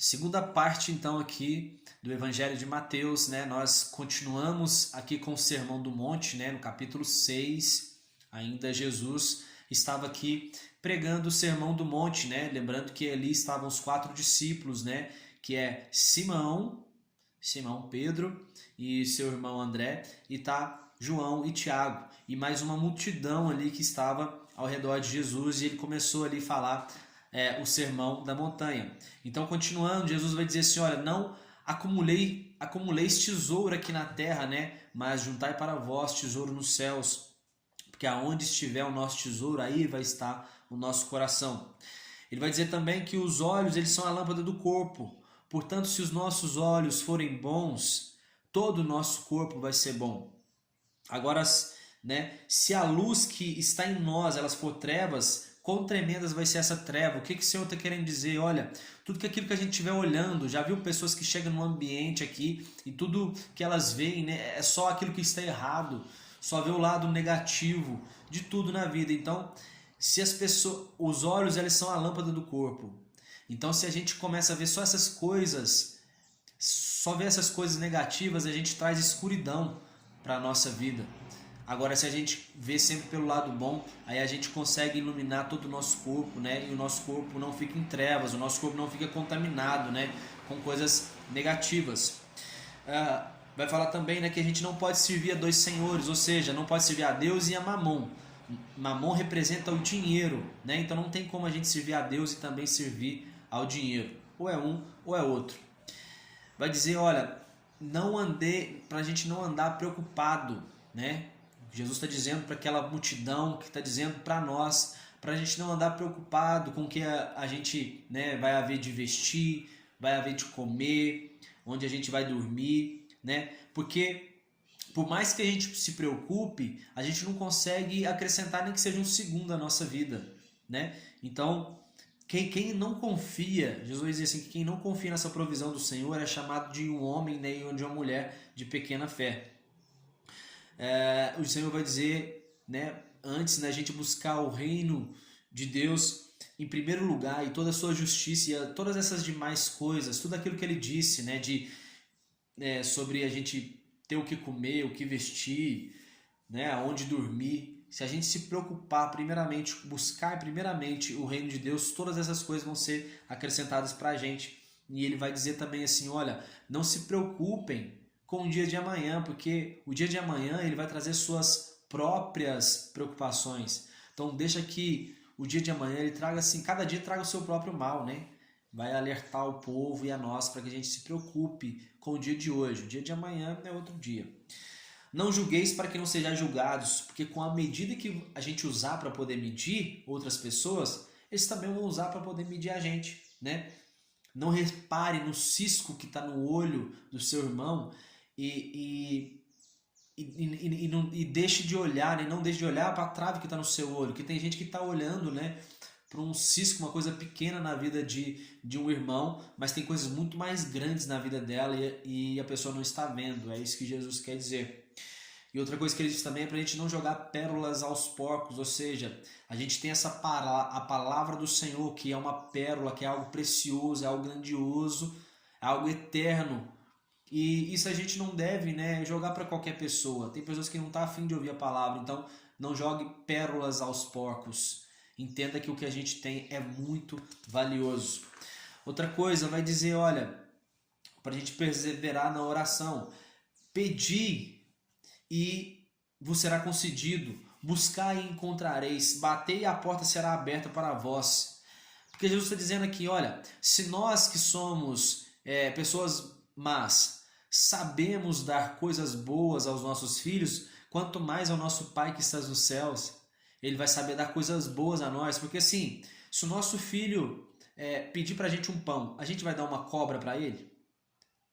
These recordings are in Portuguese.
Segunda parte, então, aqui do Evangelho de Mateus, né? Nós continuamos aqui com o Sermão do Monte, né? No capítulo 6, ainda Jesus estava aqui pregando o Sermão do Monte, né? Lembrando que ali estavam os 4 discípulos, né? Que é Simão, Pedro e seu irmão André, e tá João e Tiago, e mais uma multidão ali que estava ao redor de Jesus, e ele começou ali a falar o sermão da montanha. Então, continuando, Jesus vai dizer assim: olha, não acumuleis tesouro aqui na terra, né? Mas juntai para vós tesouro nos céus, porque aonde estiver o nosso tesouro, aí vai estar o nosso coração. Ele vai dizer também que os olhos, eles são a lâmpada do corpo. Portanto, se os nossos olhos forem bons, todo o nosso corpo vai ser bom. Agora, né, se a luz que está em nós, elas for trevas, quão tremendas vai ser essa treva? O que o Senhor está querendo dizer? Olha, tudo que aquilo que a gente estiver olhando, já viu pessoas que chegam no ambiente aqui e tudo que elas veem, né, é só aquilo que está errado, só vê o lado negativo de tudo na vida. Então, se as pessoas, os olhos, eles são a lâmpada do corpo. Então, se a gente começa a ver só essas coisas, só ver essas coisas negativas, a gente traz escuridão para a nossa vida. Agora, se a gente vê sempre pelo lado bom, aí a gente consegue iluminar todo o nosso corpo, né? E o nosso corpo não fica em trevas, o nosso corpo não fica contaminado, né? Com coisas negativas. Vai falar também, né, que a gente não pode servir a 2 senhores, ou seja, não pode servir a Deus e a Mamon. Mamon representa o dinheiro, né? Então não tem como a gente servir a Deus e também servir ao dinheiro. Ou é um ou é outro. Vai dizer, olha, para a gente não andar preocupado, né? Jesus está dizendo para aquela multidão, que está dizendo para nós, para a gente não andar preocupado com o que a gente, né, vai haver de vestir, vai haver de comer, onde a gente vai dormir, né? Porque por mais que a gente se preocupe, a gente não consegue acrescentar nem que seja um segundo à nossa vida, né? Então, quem não confia, Jesus diz assim, que quem não confia nessa provisão do Senhor é chamado de um homem, né, ou de uma mulher de pequena fé. O Senhor vai dizer, né, antes, né, a gente buscar o reino de Deus em primeiro lugar e toda a sua justiça e todas essas demais coisas, tudo aquilo que ele disse, né, sobre a gente ter o que comer, o que vestir, né, aonde dormir. Se a gente se preocupar primeiramente, buscar primeiramente o reino de Deus, todas essas coisas vão ser acrescentadas para a gente. E ele vai dizer também assim, olha, não se preocupem com o dia de amanhã, porque o dia de amanhã ele vai trazer suas próprias preocupações. Então deixa que o dia de amanhã ele traga assim, cada dia traga o seu próprio mal, né? Vai alertar o povo e a nós para que a gente se preocupe com o dia de hoje. O dia de amanhã é outro dia. Não julgueis para que não sejais julgados, porque com a medida que a gente usar para poder medir outras pessoas, eles também vão usar para poder medir a gente, né? Não repare no cisco que está no olho do seu irmão e deixe de olhar, né? Não deixe de olhar para a trave que está no seu olho, que tem gente que está olhando, né, para um cisco, uma coisa pequena na vida de um irmão, mas tem coisas muito mais grandes na vida dela e a pessoa não está vendo. É isso que Jesus quer dizer. E outra coisa que ele diz também é para a gente não jogar pérolas aos porcos, ou seja, a gente tem a palavra do Senhor, que é uma pérola, que é algo precioso, é algo grandioso, é algo eterno. E isso a gente não deve, né, jogar para qualquer pessoa. Tem pessoas que não estão afim de ouvir a palavra, então não jogue pérolas aos porcos. Entenda que o que a gente tem é muito valioso. Outra coisa, vai dizer, olha, para a gente perseverar na oração, pedi e vos será concedido, buscai e encontrareis, batei e a porta será aberta para vós. Porque Jesus está dizendo aqui, olha, se nós que somos pessoas más, sabemos dar coisas boas aos nossos filhos, quanto mais ao nosso Pai que está nos céus, ele vai saber dar coisas boas a nós. Porque assim, se o nosso filho pedir para a gente um pão, a gente vai dar uma cobra para ele?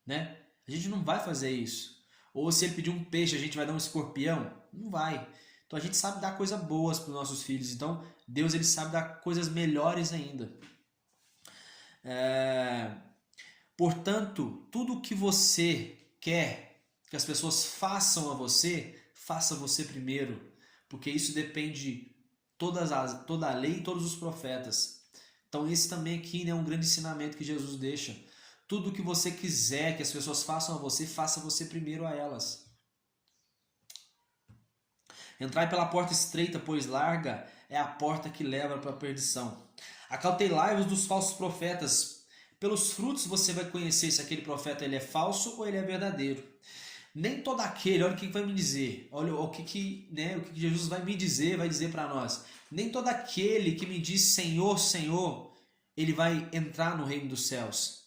Né? A gente não vai fazer isso. Ou se ele pedir um peixe, a gente vai dar um escorpião? Não vai. Então a gente sabe dar coisas boas para os nossos filhos. Então Deus ele sabe dar coisas melhores ainda. Portanto, tudo o que você quer que as pessoas façam a você, faça você primeiro. Porque isso depende de toda a lei e todos os profetas. Então esse também aqui é um grande ensinamento que Jesus deixa. Tudo que você quiser que as pessoas façam a você, faça você primeiro a elas. Entrai pela porta estreita, pois larga é a porta que leva para a perdição. Acautelai-vos dos falsos profetas. Pelos frutos você vai conhecer se aquele profeta ele é falso ou ele é verdadeiro. Nem todo aquele, olha o que vai me dizer, olha o que Jesus vai me dizer, vai dizer para nós. Nem todo aquele que me diz Senhor, Senhor, ele vai entrar no reino dos céus.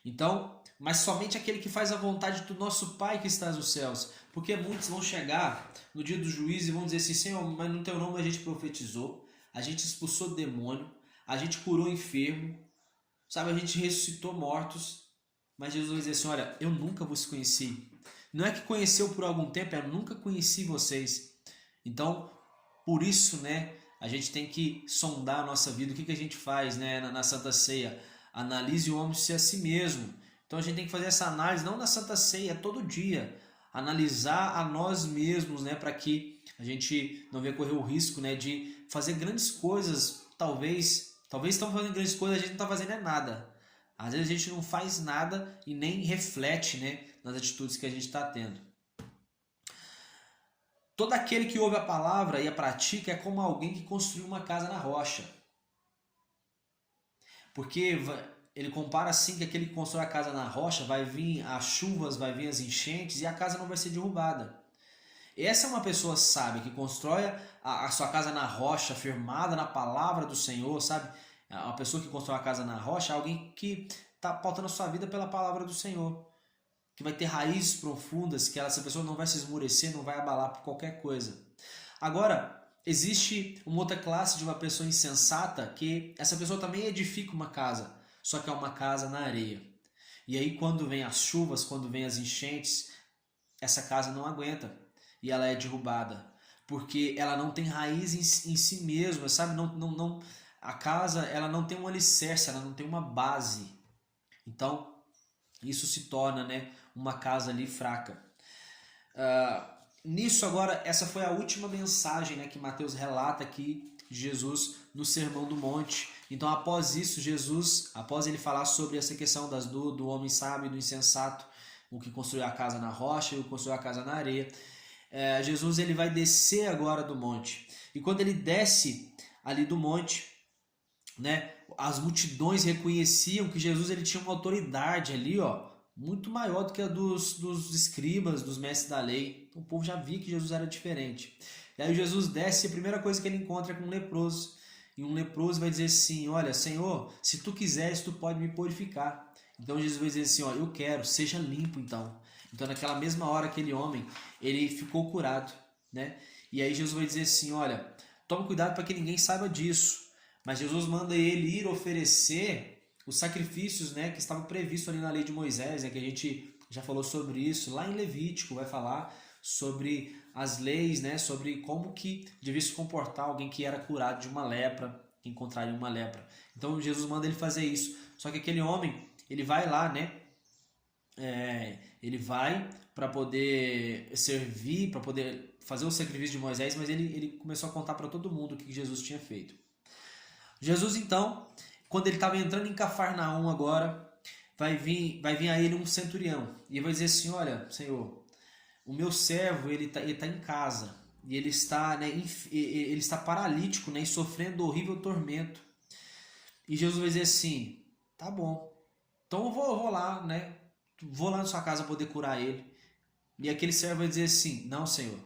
Então, mas somente aquele que faz a vontade do nosso Pai que está nos céus. Porque muitos vão chegar no dia do juízo e vão dizer assim, Senhor, mas no teu nome a gente profetizou, a gente expulsou demônio, a gente curou enfermo, sabe, a gente ressuscitou mortos. Mas Jesus vai dizer assim, olha, eu nunca vos conheci. Não é que conheceu por algum tempo, eu nunca conheci vocês. Então, por isso, né, a gente tem que sondar a nossa vida. O que a gente faz, né, na Santa Ceia? Analise o homem se a si mesmo. Então a gente tem que fazer essa análise, não na Santa Ceia, todo dia. Analisar a nós mesmos, né, para que a gente não venha correr o risco, né, de fazer grandes coisas. Talvez estamos fazendo grandes coisas, a gente não está fazendo nada. Às vezes a gente não faz nada e nem reflete, né, nas atitudes que a gente está tendo. Todo aquele que ouve a palavra e a pratica é como alguém que construiu uma casa na rocha. Porque ele compara assim que aquele que constrói a casa na rocha vai vir as chuvas, vai vir as enchentes e a casa não vai ser derrubada. Essa é uma pessoa sábia que constrói a sua casa na rocha, firmada na palavra do Senhor, sabe? Uma pessoa que constrói a casa na rocha é alguém que está pautando a sua vida pela palavra do Senhor, que vai ter raízes profundas, que essa pessoa não vai se esmorecer, não vai abalar por qualquer coisa. Agora, existe uma outra classe de uma pessoa insensata que essa pessoa também edifica uma casa, só que é uma casa na areia. E aí quando vem as chuvas, quando vem as enchentes, essa casa não aguenta e ela é derrubada, porque ela não tem raiz em si mesma, sabe? A casa ela não tem um alicerce, ela não tem uma base. Então isso se torna, né, uma casa ali fraca. Nisso agora, essa foi a última mensagem, né, que Mateus relata aqui de Jesus no Sermão do Monte. Então após isso, Jesus, após ele falar sobre essa questão do homem sábio e do insensato, o que construiu a casa na rocha e o que construiu a casa na areia, Jesus ele vai descer agora do monte. E quando ele desce ali do monte, né, as multidões reconheciam que Jesus ele tinha uma autoridade ali, ó, muito maior do que a dos escribas, dos mestres da lei. Então o povo já via que Jesus era diferente. E aí Jesus desce e a primeira coisa que ele encontra é com um leproso. E um leproso vai dizer assim, olha, Senhor, se tu quiseres, tu pode me purificar. Então Jesus vai dizer assim, ó, eu quero, seja limpo então. Então naquela mesma hora aquele homem, ele ficou curado, né? E aí Jesus vai dizer assim, olha, tome cuidado para que ninguém saiba disso. Mas Jesus manda ele ir oferecer os sacrifícios, né, que estavam previstos ali na lei de Moisés, né, que a gente já falou sobre isso. Lá em Levítico vai falar sobre as leis, né, sobre como que devia se comportar alguém que era curado de uma lepra, que encontraria uma lepra. Então Jesus manda ele fazer isso. Só que aquele homem, ele vai lá, né, ele vai para poder servir, para poder fazer o sacrifício de Moisés, mas ele começou a contar para todo mundo o que Jesus tinha feito. Jesus, então, quando ele estava entrando em Cafarnaum agora, vai vir a ele um centurião. E ele vai dizer assim, olha, Senhor, o meu servo, ele tá em casa. E ele está, né, ele está paralítico, né, e sofrendo horrível tormento. E Jesus vai dizer assim, tá bom. Então eu vou lá, né, vou lá na sua casa poder curar ele. E aquele servo vai dizer assim, não, Senhor,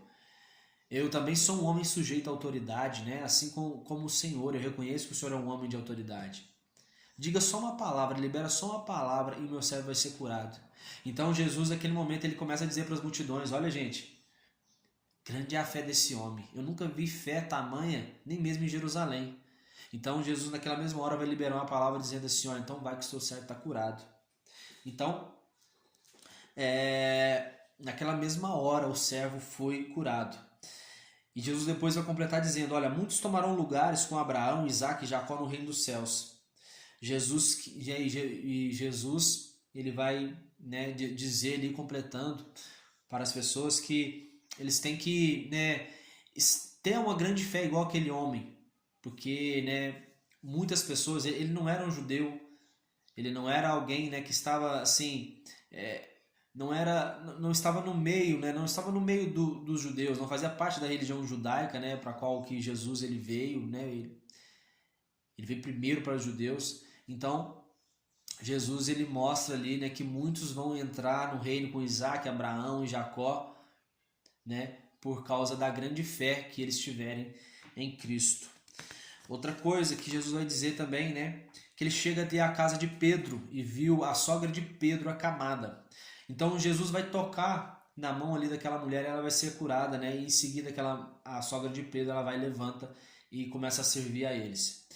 eu também sou um homem sujeito à autoridade, né? Assim como o Senhor, eu reconheço que o Senhor é um homem de autoridade. Diga só uma palavra, libera só uma palavra e o meu servo vai ser curado. Então Jesus, naquele momento, ele começa a dizer para as multidões, olha gente, grande é a fé desse homem. Eu nunca vi fé tamanha, nem mesmo em Jerusalém. Então Jesus, naquela mesma hora, vai liberar uma palavra dizendo assim, olha, então vai que o seu servo está curado. Então, naquela mesma hora, o servo foi curado. E Jesus depois vai completar dizendo, olha, muitos tomarão lugares com Abraão, Isaac e Jacó no reino dos céus. Jesus, ele vai, né, dizer ali, completando para as pessoas que eles têm que, né, ter uma grande fé igual aquele homem. Porque, né, muitas pessoas, ele não era um judeu, Ele não era alguém, né, que estava assim, não estava no meio, né, não estava no meio dos judeus, não fazia parte da religião judaica, né, para qual que Jesus ele veio, né, ele veio primeiro para os judeus. Então Jesus ele mostra ali, né, que muitos vão entrar no reino com Isaac, Abraão e Jacó, né, por causa da grande fé que eles tiverem em Cristo. Outra coisa que Jesus vai dizer também, né, que ele chega até a casa de Pedro e viu a sogra de Pedro acamada. Então Jesus vai tocar na mão ali daquela mulher e ela vai ser curada, né? E em seguida a sogra de Pedro ela vai levanta e começa a servir a eles.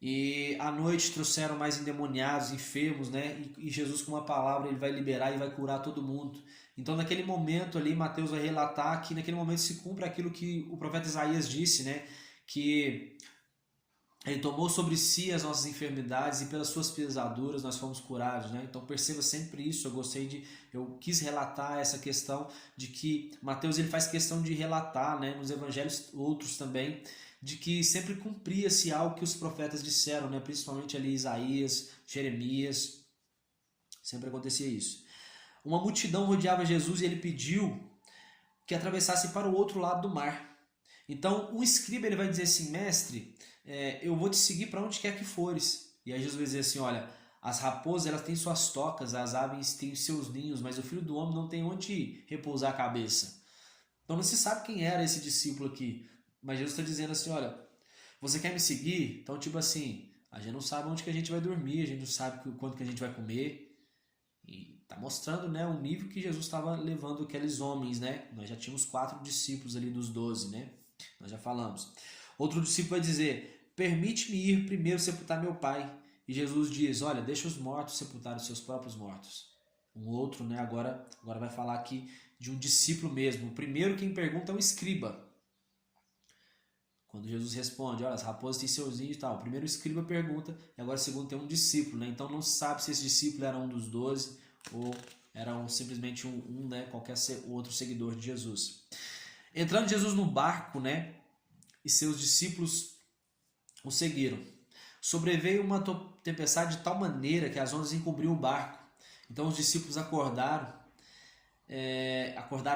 E à noite trouxeram mais endemoniados, enfermos, né? E Jesus com uma palavra ele vai liberar e vai curar todo mundo. Então naquele momento ali Mateus vai relatar que naquele momento se cumpre aquilo que o profeta Isaías disse, né? Que ele tomou sobre si as nossas enfermidades e pelas suas pisaduras nós fomos curados, né? Então perceba sempre isso. Eu quis relatar essa questão de que Mateus ele faz questão de relatar, né? Nos evangelhos outros também, de que sempre cumpria-se algo que os profetas disseram, né? Principalmente ali Isaías, Jeremias, sempre acontecia isso. Uma multidão rodeava Jesus e ele pediu que atravessasse para o outro lado do mar. Então, o escriba ele vai dizer assim, mestre, eu vou te seguir para onde quer que fores. E aí Jesus vai dizer assim, olha, as raposas elas têm suas tocas, as aves têm seus ninhos, mas o Filho do Homem não tem onde repousar a cabeça. Então não se sabe quem era esse discípulo aqui, mas Jesus está dizendo assim, olha, você quer me seguir? Então tipo assim, a gente não sabe onde que a gente vai dormir, a gente não sabe quando que a gente vai comer. E está mostrando, né, o nível que Jesus estava levando aqueles homens, né? Nós já tínhamos 4 discípulos ali dos 12, né? Nós já falamos. Outro discípulo vai dizer, permite-me ir primeiro sepultar meu pai. E Jesus diz, olha, deixa os mortos sepultar os seus próprios mortos. Um outro, né, agora vai falar aqui de um discípulo mesmo. O primeiro quem pergunta é o escriba. Quando Jesus responde, olha, as raposas têm seus ninhos e tal. O primeiro escriba pergunta, e agora o segundo tem um discípulo, né? Então não se sabe se esse discípulo era um dos 12 ou era simplesmente né, qualquer outro seguidor de Jesus. Entrando Jesus no barco, né, e seus discípulos o seguiram. Sobreveio uma tempestade de tal maneira que as ondas encobriam o barco. Então os discípulos acordaram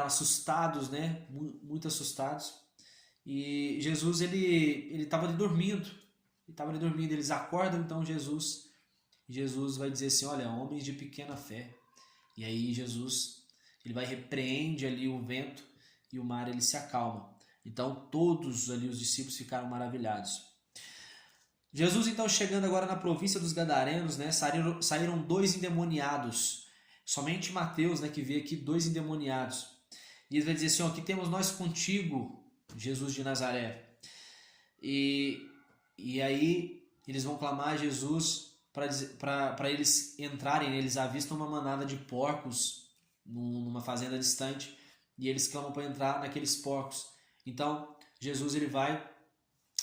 assustados, né, muito assustados. E Jesus ele estava ali dormindo. Eles acordam então Jesus vai dizer assim, olha, homens de pequena fé. E aí Jesus ele vai repreende ali o vento e o mar ele se acalma. Então todos ali os discípulos ficaram maravilhados. Jesus então chegando agora na província dos Gadarenos, né, saíram 2 endemoniados. Somente Mateus, né, que vê aqui 2 endemoniados. E ele vai dizer assim, ó, aqui temos nós contigo, Jesus de Nazaré. E aí eles vão clamar a Jesus para eles entrarem. Eles avistam uma manada de porcos numa fazenda distante e eles clamam para entrar naqueles porcos. Então Jesus ele vai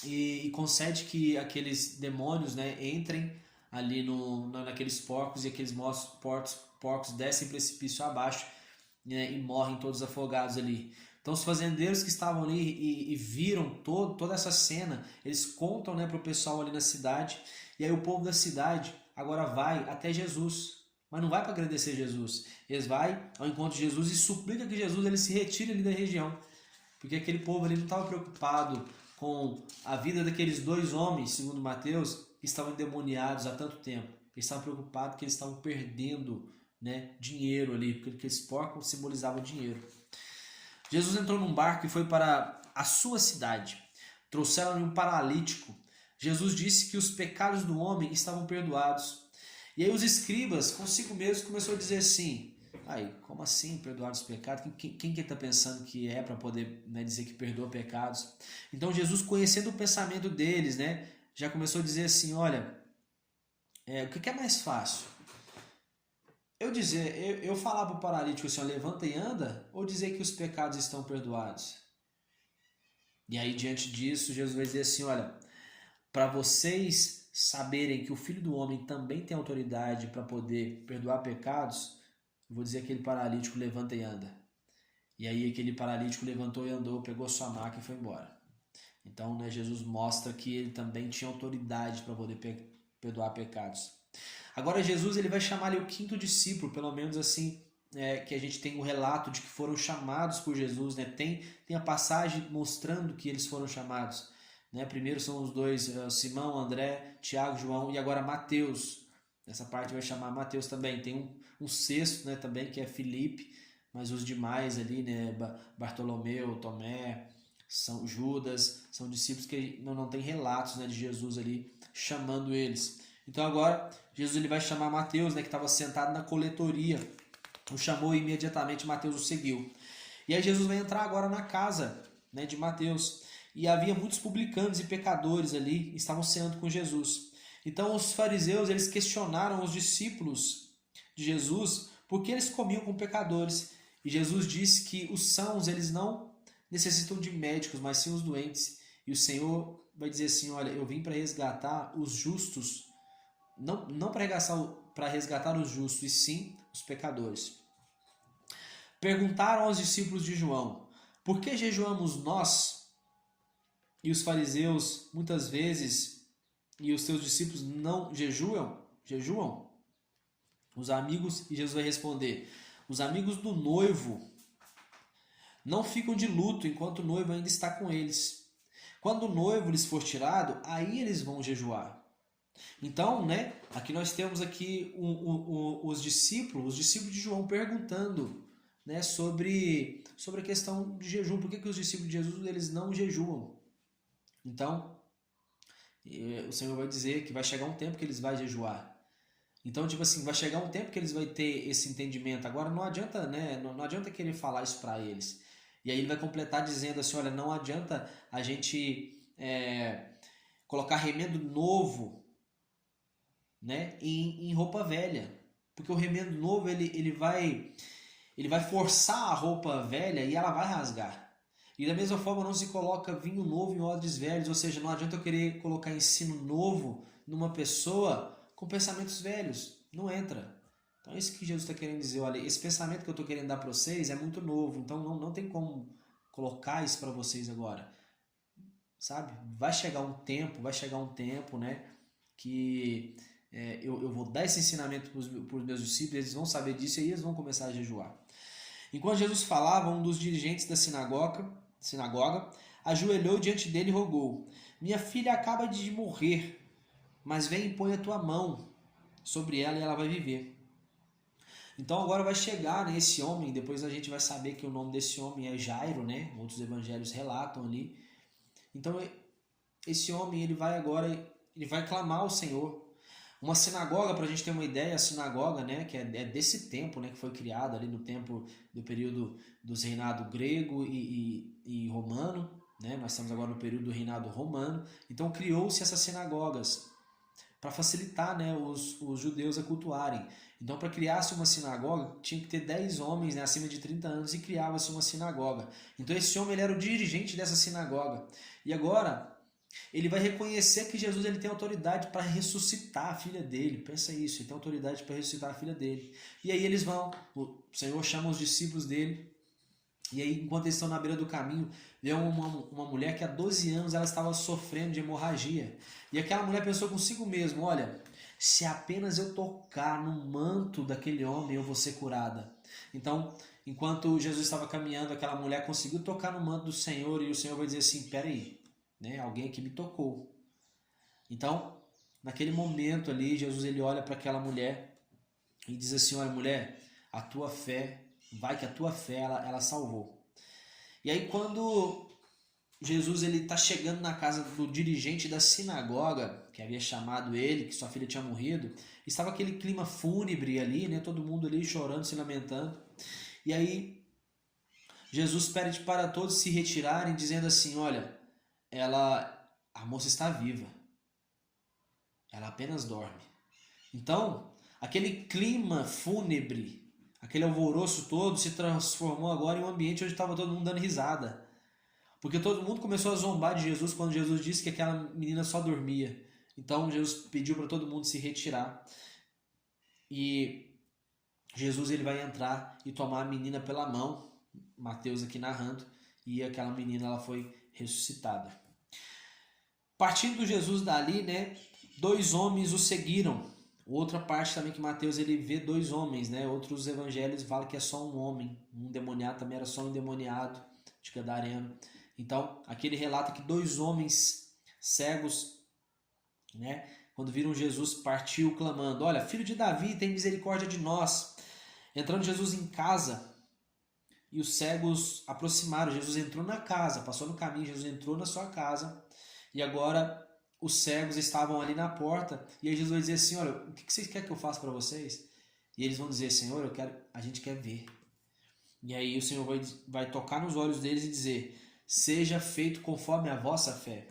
e concede que aqueles demônios, né, entrem ali naqueles porcos e aqueles porcos descem precipício abaixo, né, e morrem todos afogados ali. Então os fazendeiros que estavam ali e viram toda essa cena, eles contam, né, para o pessoal ali na cidade, e aí o povo da cidade agora vai até Jesus, mas não vai para agradecer Jesus, eles vão ao encontro de Jesus e suplica que Jesus ele se retire ali da região, porque aquele povo ali não estava preocupado com a vida daqueles 2 homens, segundo Mateus, que estavam endemoniados há tanto tempo. Eles estavam preocupados que eles estavam perdendo, né, dinheiro ali, porque aqueles porcos simbolizavam dinheiro. Jesus entrou num barco e foi para a sua cidade. Trouxeram-lhe um paralítico. Jesus disse que os pecados do homem estavam perdoados. E aí os escribas, consigo mesmo, começou a dizer assim, como assim perdoar os pecados? Quem que está pensando que é para poder, né, dizer que perdoa pecados? Então Jesus, conhecendo o pensamento deles, né, já começou a dizer assim, olha, o que é mais fácil? Eu falar para o paralítico assim, ó, levanta e anda, ou dizer que os pecados estão perdoados? E aí diante disso Jesus vai dizer assim, olha, para vocês saberem que o Filho do Homem também tem autoridade para poder perdoar pecados, eu vou dizer que aquele paralítico levanta e anda. E aí aquele paralítico levantou e andou, pegou sua maca e foi embora. Então, né, Jesus mostra que ele também tinha autoridade para poder perdoar pecados. Agora Jesus ele vai chamar ali o quinto discípulo, pelo menos assim, que a gente tem o relato de que foram chamados por Jesus, né? Tem a passagem mostrando que eles foram chamados, né? Primeiro são os dois, Simão, André, Tiago, João e agora Mateus. Nessa parte vai chamar Mateus também. Tem um sexto, né, também, que é Filipe, mas os demais ali, né, Bartolomeu, Tomé, São Judas, são discípulos que não tem relatos, né, de Jesus ali chamando eles. Então agora Jesus ele vai chamar Mateus, né, que estava sentado na coletoria. O chamou e imediatamente Mateus o seguiu. E aí Jesus vai entrar agora na casa, né, de Mateus. E havia muitos publicanos e pecadores ali, estavam ceando com Jesus. Então os fariseus eles questionaram os discípulos de Jesus por que eles comiam com pecadores. E Jesus disse que os sãos eles não necessitam de médicos, mas sim os doentes. E o Senhor vai dizer assim, olha, eu vim para resgatar os justos, não para resgatar os justos, e sim os pecadores. Perguntaram aos discípulos de João, por que jejuamos nós e os fariseus muitas vezes e os teus discípulos não jejuam? Os amigos, e Jesus vai responder, os amigos do noivo não ficam de luto enquanto o noivo ainda está com eles. Quando o noivo lhes for tirado, aí eles vão jejuar. Então, né, aqui nós temos aqui os discípulos de João perguntando, né, sobre a questão de jejum. Por que os discípulos de Jesus eles não jejuam? Então, o Senhor vai dizer que vai chegar um tempo que eles vão jejuar. Então, tipo assim, vai chegar um tempo que eles vão ter esse entendimento. Agora, não adianta, né, não adianta querer falar isso para eles. E aí ele vai completar dizendo assim, olha, não adianta a gente colocar remendo novo, né, em roupa velha. Porque o remendo novo ele vai forçar a roupa velha e ela vai rasgar. E da mesma forma não se coloca vinho novo em odres velhos, ou seja, não adianta eu querer colocar ensino novo numa pessoa com pensamentos velhos. Não entra. Então é isso que Jesus está querendo dizer. Olha, esse pensamento que eu estou querendo dar para vocês é muito novo, então não tem como colocar isso para vocês agora. Sabe? Vai chegar um tempo, né, que eu vou dar esse ensinamento para os meus discípulos, eles vão saber disso e aí eles vão começar a jejuar. Enquanto Jesus falava, um dos dirigentes da sinagoga ajoelhou diante dele e rogou, minha filha acaba de morrer, mas vem e põe a tua mão sobre ela e ela vai viver. Então agora vai chegar, né, esse homem, depois a gente vai saber que o nome desse homem é Jairo, né? Outros evangelhos relatam ali. Então esse homem ele vai clamar ao Senhor. Uma sinagoga, para a gente ter uma ideia, a sinagoga, né, que é desse tempo, né, que foi criada ali no tempo do período dos reinados grego e romano, né? Nós estamos agora no período do reinado romano. Então criou-se essas sinagogas para facilitar, né, os judeus a cultuarem. Então, para criar-se uma sinagoga, tinha que ter 10 homens, né, acima de 30 anos e criava-se uma sinagoga. Então, esse homem ele era o dirigente dessa sinagoga. E agora, ele vai reconhecer que Jesus ele tem autoridade para ressuscitar a filha dele. Pensa isso, ele tem autoridade para ressuscitar a filha dele. E aí eles vão, o Senhor chama os discípulos dele. E aí, enquanto eles estão na beira do caminho, vê uma mulher que há 12 anos ela estava sofrendo de hemorragia. E aquela mulher pensou consigo mesmo, olha, se apenas eu tocar no manto daquele homem, eu vou ser curada. Então, enquanto Jesus estava caminhando, aquela mulher conseguiu tocar no manto do Senhor e o Senhor vai dizer assim, peraí, né, alguém aqui me tocou. Então, naquele momento ali, Jesus ele olha para aquela mulher e diz assim, olha mulher, a tua fé, vai que a tua fé ela salvou. E aí quando Jesus ele está chegando na casa do dirigente da sinagoga, que havia chamado ele, que sua filha tinha morrido, estava aquele clima fúnebre ali, né, todo mundo ali chorando, se lamentando. E aí Jesus pede para todos se retirarem, dizendo assim, olha, a moça está viva, ela apenas dorme. Então, aquele clima fúnebre, aquele alvoroço todo se transformou agora em um ambiente onde estava todo mundo dando risada. Porque todo mundo começou a zombar de Jesus quando Jesus disse que aquela menina só dormia. Então Jesus pediu para todo mundo se retirar. E Jesus ele vai entrar e tomar a menina pela mão, Mateus aqui narrando, e aquela menina ela foi ressuscitada. Partindo Jesus dali, né, 2 homens o seguiram, Outra parte também que Mateus ele vê dois homens, né? Outros evangelhos falam que é só um homem, um endemoniado também era só um endemoniado de Gadareno. Então, aqui ele relata que dois homens cegos, né? Quando viram Jesus, partiu clamando: olha, filho de Davi, tem misericórdia de nós. Entrando Jesus em casa, e os cegos aproximaram. Jesus entrou na casa, passou no caminho, Jesus entrou na sua casa, e agora os cegos estavam ali na porta, e aí Jesus vai dizer assim: olha, o que vocês querem que eu faça para vocês? E eles vão dizer: Senhor, a gente quer ver. E aí o Senhor vai tocar nos olhos deles e dizer: seja feito conforme a vossa fé.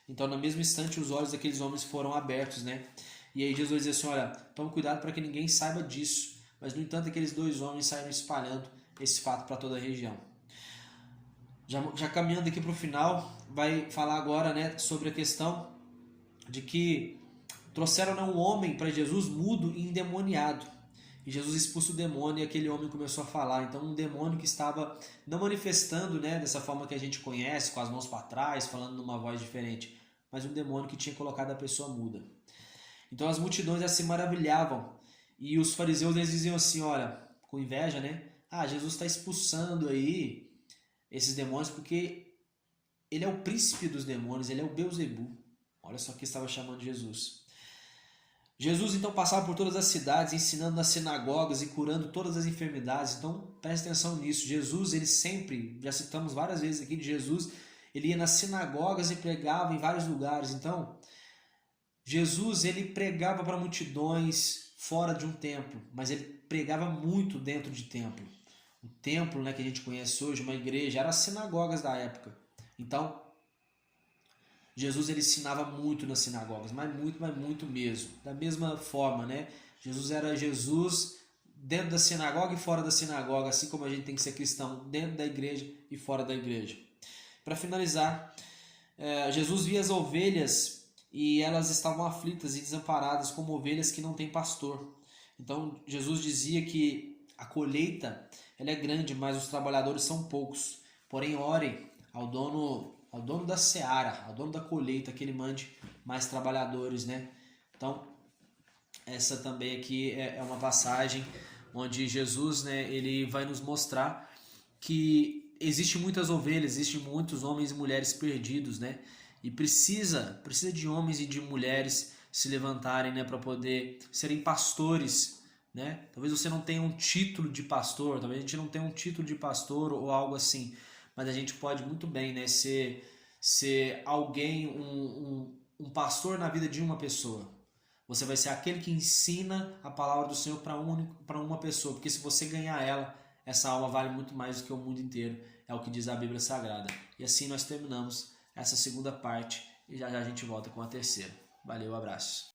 Então, no mesmo instante, os olhos daqueles homens foram abertos, né? E aí Jesus vai dizer assim: olha, tome cuidado para que ninguém saiba disso. Mas, no entanto, aqueles dois homens saíram espalhando esse fato para toda a região. Já caminhando aqui para o final, vai falar agora, né, sobre a questão de que trouxeram um homem para Jesus mudo e endemoniado. E Jesus expulsa o demônio e aquele homem começou a falar. Então, um demônio que estava não manifestando, né, dessa forma que a gente conhece, com as mãos para trás, falando numa voz diferente, mas um demônio que tinha colocado a pessoa muda. Então, as multidões se maravilhavam. E os fariseus eles diziam assim: olha, com inveja, né? Ah, Jesus está expulsando aí esses demônios porque ele é o príncipe dos demônios, ele é o Beelzebu. Olha só que estava chamando Jesus. Jesus então passava por todas as cidades, ensinando nas sinagogas e curando todas as enfermidades. Então preste atenção nisso. Jesus, ele sempre, já citamos várias vezes aqui de Jesus, ele ia nas sinagogas e pregava em vários lugares. Então, Jesus, ele pregava para multidões fora de um templo, mas ele pregava muito dentro de templo. O templo, né, que a gente conhece hoje, uma igreja, eram as sinagogas da época. Então, Jesus ele ensinava muito nas sinagogas, mas muito mesmo. Da mesma forma, né? Jesus era Jesus dentro da sinagoga e fora da sinagoga, assim como a gente tem que ser cristão dentro da igreja e fora da igreja. Para finalizar, Jesus via as ovelhas e elas estavam aflitas e desamparadas como ovelhas que não têm pastor. Então, Jesus dizia que a colheita ela é grande, mas os trabalhadores são poucos. Porém, orem ao dono da seara, ao dono da colheita, que ele mande mais trabalhadores, né? Então, essa também aqui é uma passagem onde Jesus, né, ele vai nos mostrar que existe muitas ovelhas, existem muitos homens e mulheres perdidos, né? E precisa de homens e de mulheres se levantarem, né, para poder serem pastores, né? Talvez você não tenha um título de pastor, talvez a gente não tenha um título de pastor ou algo assim, mas a gente pode muito bem, né, ser alguém, um pastor na vida de uma pessoa. Você vai ser aquele que ensina a palavra do Senhor para uma pessoa, porque se você ganhar ela, essa alma vale muito mais do que o mundo inteiro, é o que diz a Bíblia Sagrada. E assim nós terminamos essa segunda parte e já a gente volta com a terceira. Valeu, abraço.